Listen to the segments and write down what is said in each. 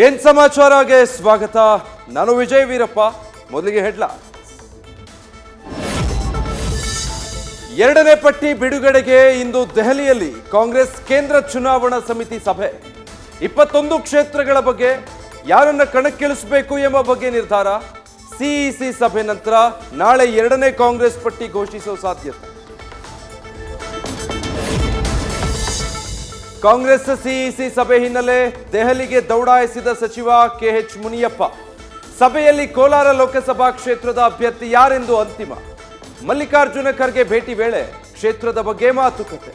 ಏನ್ ಸಮಾಚಾರಕ್ಕೆ ಸ್ವಾಗತ. ನಾನು ವಿಜಯ್ ವೀರಪ್ಪ. ಮೊದಲಿಗೆ ಹೆಡ್ಲೈನ್ಸ್. ಎರಡನೇ ಪಟ್ಟಿ ಬಿಡುಗಡೆಗೆ ಇಂದು ದೆಹಲಿಯಲ್ಲಿ ಕಾಂಗ್ರೆಸ್ ಕೇಂದ್ರ ಚುನಾವಣಾ ಸಮಿತಿ ಸಭೆ. 21 ಕ್ಷೇತ್ರಗಳ ಬಗ್ಗೆ ಯಾರನ್ನ ಕಣಕ್ಕಿಳಿಸಬೇಕು ಎಂಬ ಬಗ್ಗೆ ನಿರ್ಧಾರ. ಸಿಇಸಿ ಸಭೆ ನಂತರ ನಾಳೆ ಎರಡನೇ ಕಾಂಗ್ರೆಸ್ ಪಟ್ಟಿ ಘೋಷಿಸುವ ಸಾಧ್ಯತೆ. ಕಾಂಗ್ರೆಸ್ ಸಿಇಸಿ ಸಭೆ ಹಿನ್ನೆಲೆ ದೆಹಲಿಗೆ ದೌಡಾಯಿಸಿದ ಸಚಿವ ಕೆಎಚ್ ಮುನಿಯಪ್ಪ. ಸಭೆಯಲ್ಲಿ ಕೋಲಾರ ಲೋಕಸಭಾ ಕ್ಷೇತ್ರದ ಅಭ್ಯರ್ಥಿ ಯಾರೆಂದು ಅಂತಿಮ. ಮಲ್ಲಿಕಾರ್ಜುನ ಖರ್ಗೆ ಭೇಟಿ ವೇಳೆ ಕ್ಷೇತ್ರದ ಬಗ್ಗೆ ಮಾತುಕತೆ.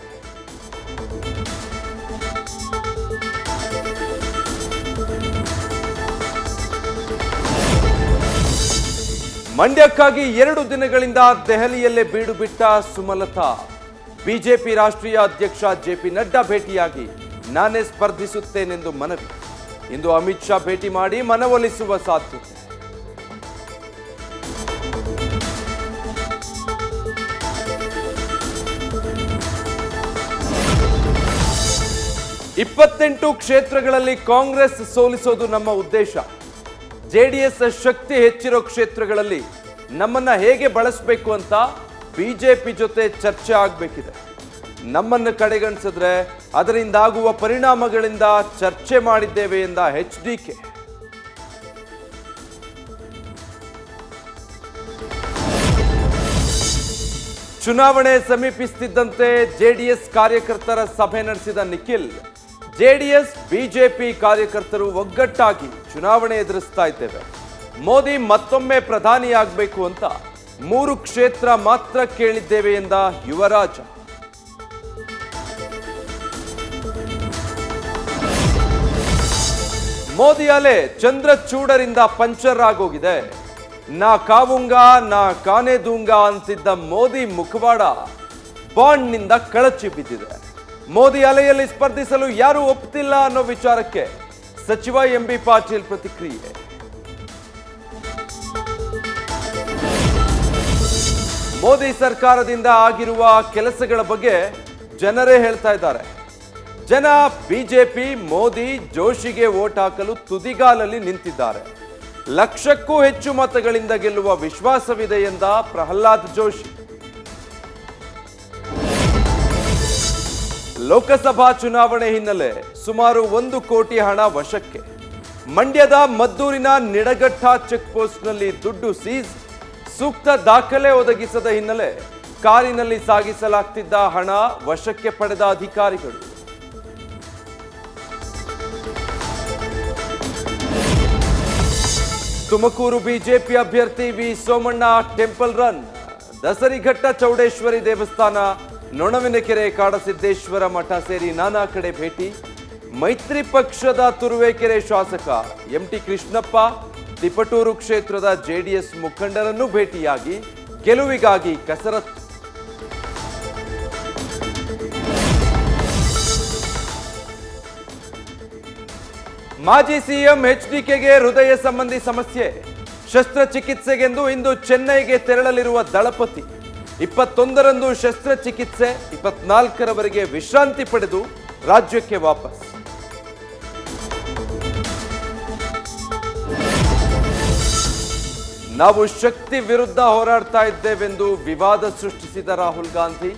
ಮಂಡ್ಯಕ್ಕಾಗಿ 2 ದಿನಗಳಿಂದ ದೆಹಲಿಯಲ್ಲೇ ಬೀಡು ಬಿಟ್ಟ ಸುಮಲತಾ. ಬಿಜೆಪಿ ರಾಷ್ಟ್ರೀಯ ಅಧ್ಯಕ್ಷ ಜೆಪಿ ನಡ್ಡಾ ಭೇಟಿಯಾಗಿ ನಾನೇ ಸ್ಪರ್ಧಿಸುತ್ತೇನೆಂದು ಮನವಿ. ಇಂದು ಅಮಿತ್ ಶಾ ಭೇಟಿ ಮಾಡಿ ಮನವೊಲಿಸುವ ಸಾಧ್ಯತೆ. ಇಪ್ಪತ್ತೆಂಟು ಕ್ಷೇತ್ರಗಳಲ್ಲಿ ಕಾಂಗ್ರೆಸ್ ಸೋಲಿಸೋದು ನಮ್ಮ ಉದ್ದೇಶ. ಜೆಡಿಎಸ್ ಶಕ್ತಿ ಹೆಚ್ಚಿರೋ ಕ್ಷೇತ್ರಗಳಲ್ಲಿ ನಮ್ಮನ್ನ ಹೇಗೆ ಬಳಸಬೇಕು ಅಂತ ಬಿಜೆಪಿ ಜೊತೆ ಚರ್ಚೆ ಆಗಬೇಕಿದೆ. ನಮ್ಮನ್ನು ಕಡೆಗಣಿಸಿದ್ರೆ ಅದರಿಂದಾಗುವ ಪರಿಣಾಮಗಳಿಂದ ಚರ್ಚೆ ಮಾಡಿದ್ದೇವೆ ಎಂದ ಎಚ್ಡಿಕೆ. ಚುನಾವಣೆ ಸಮೀಪಿಸುತ್ತಿದ್ದಂತೆ ಜೆಡಿಎಸ್ ಕಾರ್ಯಕರ್ತರ ಸಭೆ ನಡೆಸಿದ ನಿಖಿಲ್. ಜೆಡಿಎಸ್ ಬಿಜೆಪಿ ಕಾರ್ಯಕರ್ತರು ಒಗ್ಗಟ್ಟಾಗಿ ಚುನಾವಣೆ ಎದುರಿಸ್ತಾ ಇದ್ದೇವೆ. ಮೋದಿ ಮತ್ತೊಮ್ಮೆ ಪ್ರಧಾನಿಯಾಗಬೇಕು ಅಂತ 3 ಕ್ಷೇತ್ರ ಮಾತ್ರ ಕೇಳಿದ್ದೇವೆ ಎಂದ ಯುವರಾಜ. ಮೋದಿ ಅಲೆ ಚಂದ್ರಚೂಡರಿಂದ ಪಂಚರ್ ಆಗೋಗಿದೆ. ನಾ ಕಾವುಂಗಾ ನಾ ಕಾನೆ ದೂಂಗಾ ಅಂತಿದ್ದ ಮೋದಿ ಮುಖವಾಡ ಬಾಂಡ್ನಿಂದ ಕಳಚಿ ಬಿದ್ದಿದೆ. ಮೋದಿ ಅಲೆಯಲ್ಲಿ ಸ್ಪರ್ಧಿಸಲು ಯಾರೂ ಒಪ್ಪುತ್ತಿಲ್ಲ ಅನ್ನೋ ವಿಚಾರಕ್ಕೆ ಸಚಿವ ಎಂಬಿ ಪಾಟೀಲ್ ಪ್ರತಿಕ್ರಿಯೆ. ಮೋದಿ ಸರ್ಕಾರದಿಂದ ಆಗಿರುವ ಕೆಲಸಗಳ ಬಗ್ಗೆ ಜನರೇ ಹೇಳ್ತಾ ಇದ್ದಾರೆ. ಜನ ಬಿಜೆಪಿ ಮೋದಿ ಜೋಶಿಗೆ ವೋಟ್ ಹಾಕಲು ತುದಿಗಾಲಲ್ಲಿ ನಿಂತಿದ್ದಾರೆ. 1,00,000ಕ್ಕೂ ಹೆಚ್ಚು ಮತಗಳಿಂದ ಗೆಲ್ಲುವ ವಿಶ್ವಾಸವಿದೆ ಎಂದ ಪ್ರಹ್ಲಾದ್ ಜೋಶಿ. ಲೋಕಸಭಾ ಚುನಾವಣೆ ಹಿನ್ನೆಲೆ ಸುಮಾರು 1 ಕೋಟಿ ಹಣ ವಶಕ್ಕೆ. ಮಂಡ್ಯದ ಮದ್ದೂರಿನ ನಿಡಘಟ್ಟ ಚೆಕ್ಪೋಸ್ಟ್ನಲ್ಲಿ ದುಡ್ಡು ಸೀಸ್. ಸೂಕ್ತ ದಾಖಲೆ ಒದಗಿಸದ ಹಿನ್ನೆಲೆ ಕಾರಿನಲ್ಲಿ ಸಾಗಿಸಲಾಗ್ತಿದ್ದ ಹಣ ವಶಕ್ಕೆ ಪಡೆದ ಅಧಿಕಾರಿಗಳು. ತುಮಕೂರು ಬಿಜೆಪಿ ಅಭ್ಯರ್ಥಿ V Somanna temple run. Dasarighatta Chowdeshwari ದೇವಸ್ಥಾನ, ನೊಣವಿನಕೆರೆ, ಕಾಡಸಿದ್ದೇಶ್ವರ ಮಠ ಸೇರಿ ನಾನಾ ಕಡೆ ಭೇಟಿ. ಮೈತ್ರಿ ಪಕ್ಷದ ತುರುವೇಕೆರೆ ಶಾಸಕ ಎಂಟಿ ಕೃಷ್ಣಪ್ಪ, ತಿಪಟೂರು ಕ್ಷೇತ್ರದ ಜೆಡಿಎಸ್ ಮುಖಂಡರನ್ನು ಭೇಟಿಯಾಗಿ ಗೆಲುವಿಗಾಗಿ ಕಸರತ್ತು. ಮಾಜಿ ಸಿಎಂ ಎಚ್ಡಿಕೆಗೆ ಹೃದಯ ಸಂಬಂಧಿ ಸಮಸ್ಯೆ. ಶಸ್ತ್ರಚಿಕಿತ್ಸೆಗೆಂದು ಇಂದು ಚೆನ್ನೈಗೆ ತೆರಳಲಿರುವ ದಳಪತಿ. 21ರಂದು ಶಸ್ತ್ರಚಿಕಿತ್ಸೆ, 24ರವರೆಗೆ ವಿಶ್ರಾಂತಿ ಪಡೆದು ರಾಜ್ಯಕ್ಕೆ ವಾಪಸ್. ನಾವು ಶಕ್ತಿ ವಿರುದ್ಧ ಹೋರಾಡ್ತಾ ಇದ್ದೇವೆಂದು ವಿವಾದ ಸೃಷ್ಟಿಸಿದ ರಾಹುಲ್ ಗಾಂಧಿ.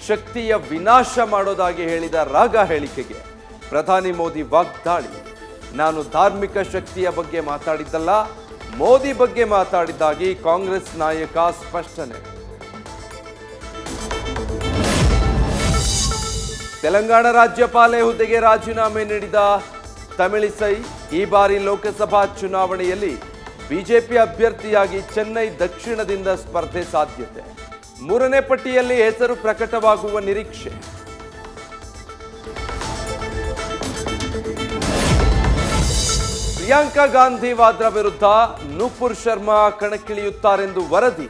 ಶಕ್ತಿಯ ವಿನಾಶ ಮಾಡೋದಾಗಿ ಹೇಳಿದ ರಾಗ ಹೇಳಿಕೆಗೆ ಪ್ರಧಾನಿ ಮೋದಿ ವಾಗ್ದಾಳಿ. ನಾನು ಧಾರ್ಮಿಕ ಶಕ್ತಿಯ ಬಗ್ಗೆ ಮಾತಾಡಿದ್ದಲ್ಲ, ಮೋದಿ ಬಗ್ಗೆ ಮಾತಾಡಿದ್ದಾಗಿ ಕಾಂಗ್ರೆಸ್ ನಾಯಕ ಸ್ಪಷ್ಟನೆ. ತೆಲಂಗಾಣ ರಾಜ್ಯಪಾಲೆ ಹುದ್ದೆಗೆ ರಾಜೀನಾಮೆ ನೀಡಿದ ತಮಿಳಿಸೈ ಈ ಬಾರಿ ಲೋಕಸಭಾ ಚುನಾವಣೆಯಲ್ಲಿ ಬಿಜೆಪಿ ಅಭ್ಯರ್ಥಿಯಾಗಿ ಚೆನ್ನೈ ದಕ್ಷಿಣದಿಂದ ಸ್ಪರ್ಧೆ ಸಾಧ್ಯತೆ. 3ನೇ ಪಟ್ಟಿಯಲ್ಲಿ ಹೆಸರು ಪ್ರಕಟವಾಗುವ ನಿರೀಕ್ಷೆ. ಪ್ರಿಯಾಂಕಾ ಗಾಂಧಿ ವಾದ್ರಾ ವಿರುದ್ಧ ನೂಪುರ್ ಶರ್ಮಾ ಕಣಕ್ಕಿಳಿಯುತ್ತಾರೆಂದು ವರದಿ.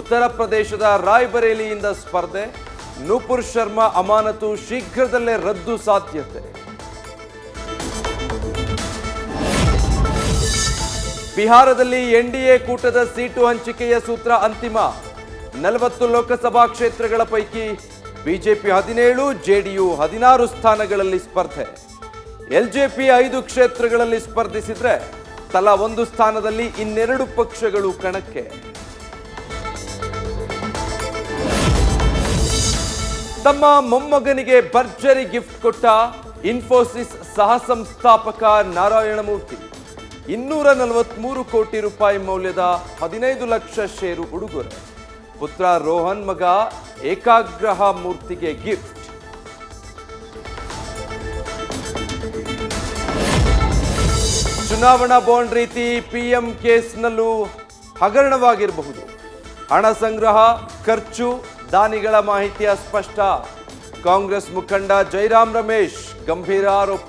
ಉತ್ತರ ಪ್ರದೇಶದ ರಾಯ್ಬರೇಲಿಯಿಂದ ಸ್ಪರ್ಧೆ. ನೂಪುರ್ ಶರ್ಮಾ ಅಮಾನತು ಶೀಘ್ರದಲ್ಲೇ ರದ್ದು ಸಾಧ್ಯತೆ. ಬಿಹಾರದಲ್ಲಿ ಎನ್ಡಿಎ ಕೂಟದ ಸೀಟು ಹಂಚಿಕೆಯ ಸೂತ್ರ ಅಂತಿಮ. 40 ಲೋಕಸಭಾ ಕ್ಷೇತ್ರಗಳ ಪೈಕಿ ಬಿಜೆಪಿ 17, ಜೆಡಿಯು 16 ಸ್ಥಾನಗಳಲ್ಲಿ ಸ್ಪರ್ಧೆ. ಎಲ್ಜೆಪಿ 5 ಕ್ಷೇತ್ರಗಳಲ್ಲಿ ಸ್ಪರ್ಧಿಸಿದ್ರೆ ತಲಾ 1 ಸ್ಥಾನದಲ್ಲಿ ಇನ್ನೆರಡು ಪಕ್ಷಗಳು ಕಣಕ್ಕೆ. ತಮ್ಮ ಮೊಮ್ಮಗನಿಗೆ ಭರ್ಜರಿ ಗಿಫ್ಟ್ ಕೊಟ್ಟ ಇನ್ಫೋಸಿಸ್ ಸಹ ಸಂಸ್ಥಾಪಕ ನಾರಾಯಣಮೂರ್ತಿ 243 ಕೋಟಿ ರೂಪಾಯಿ ಮೌಲ್ಯದ 15 ಲಕ್ಷ ಷೇರು ಉಡುಗೊರೆ. ಪುತ್ರ ರೋಹನ್, ಮಗ ಏಕಾಗ್ರಹ ಮೂರ್ತಿಗೆ ಗಿಫ್ಟ್. ಚುನಾವಣಾ ಬಾಂಡ್ ರೀತಿ ಪಿಎಂ ಕೇಸ್ನಲ್ಲೂ ಹಗರಣವಾಗಿರಬಹುದು. ಹಣ ಸಂಗ್ರಹ, ಖರ್ಚು, ದಾನಿಗಳ ಮಾಹಿತಿ ಅಸ್ಪಷ್ಟ. ಕಾಂಗ್ರೆಸ್ ಮುಖಂಡ ಜೈರಾಮ್ ರಮೇಶ್ ಗಂಭೀರ ಆರೋಪ.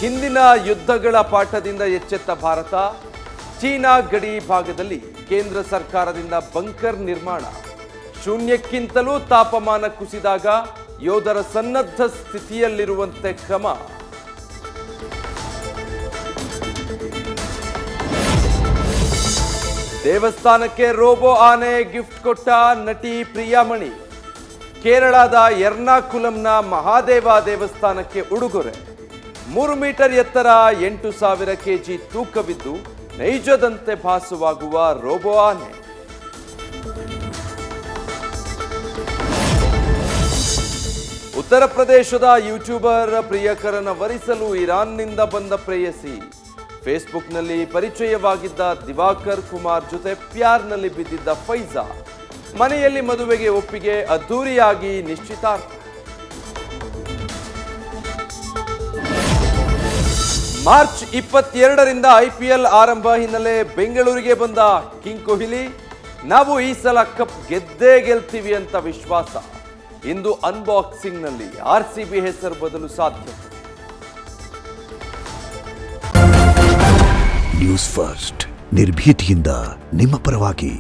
ಹಿಂದಿನ ಯುದ್ಧಗಳ ಪಾಠದಿಂದ ಎಚ್ಚೆತ್ತ ಭಾರತ, ಚೀನಾ ಗಡಿ ಭಾಗದಲ್ಲಿ ಕೇಂದ್ರ ಸರ್ಕಾರದಿಂದ ಬಂಕರ್ ನಿರ್ಮಾಣ. ಶೂನ್ಯಕ್ಕಿಂತಲೂ ತಾಪಮಾನ ಕುಸಿದಾಗ ಯೋಧರ ಸನ್ನದ್ಧ ಸ್ಥಿತಿಯಲ್ಲಿರುವಂತೆ ಕ್ರಮ. ದೇವಸ್ಥಾನಕ್ಕೆ ರೋಬೋ ಆನೆ ಗಿಫ್ಟ್ ಕೊಟ್ಟ ನಟಿ ಪ್ರಿಯಾಮಣಿ. ಕೇರಳದ ಎರ್ನಾಕುಲಂನ ಮಹಾದೇವ ದೇವಸ್ಥಾನಕ್ಕೆ ಉಡುಗೊರೆ. 3 ಮೀಟರ್ ಎತ್ತರ, 8,000 ಕೆಜಿ ತೂಕವಿದ್ದು ನೈಜದಂತೆ ಭಾಸವಾಗುವ ರೋಬೋ ಆನೆ. ಉತ್ತರ ಪ್ರದೇಶದ ಯೂಟ್ಯೂಬರ್ ಪ್ರಿಯಕರನ ವರಿಸಲು ಇರಾನ್ನಿಂದ ಬಂದ ಪ್ರೇಯಸಿ. ಫೇಸ್ಬುಕ್ನಲ್ಲಿ ಪರಿಚಯವಾಗಿದ್ದ ದಿವಾಕರ್ ಕುಮಾರ್ ಜೊತೆ ಪ್ಯಾರ್ನಲ್ಲಿ ಬಿದ್ದಿದ್ದ ಫೈಜಾ. ಮನೆಯಲ್ಲಿ ಮದುವೆಗೆ ಒಪ್ಪಿಗೆ, ಅದ್ದೂರಿಯಾಗಿ ನಿಶ್ಚಿತಾರ್ಥ. ಮಾರ್ಚ್ 22ರಿಂದ IPL ಆರಂಭ ಹಿನ್ನೆಲೆ ಬೆಂಗಳೂರಿಗೆ ಬಂದ ಕಿಂಗ್ ಕೊಹ್ಲಿ. ನಾವು ಈ ಸಲ ಕಪ್ ಗೆದ್ದೇ ಗೆಲ್ತೀವಿ ಅಂತ ವಿಶ್ವಾಸ. ಇಂದು ಅನ್ಬಾಕ್ಸಿಂಗ್ನಲ್ಲಿ RCB ಹೆಸರು ಬದಲು ಸಾಧ್ಯ. ನ್ಯೂಸ್ ಫಸ್ಟ್, ನಿರ್ಭೀತಿಯಿಂದ ನಿಮ್ಮ ಪರವಾಗಿ.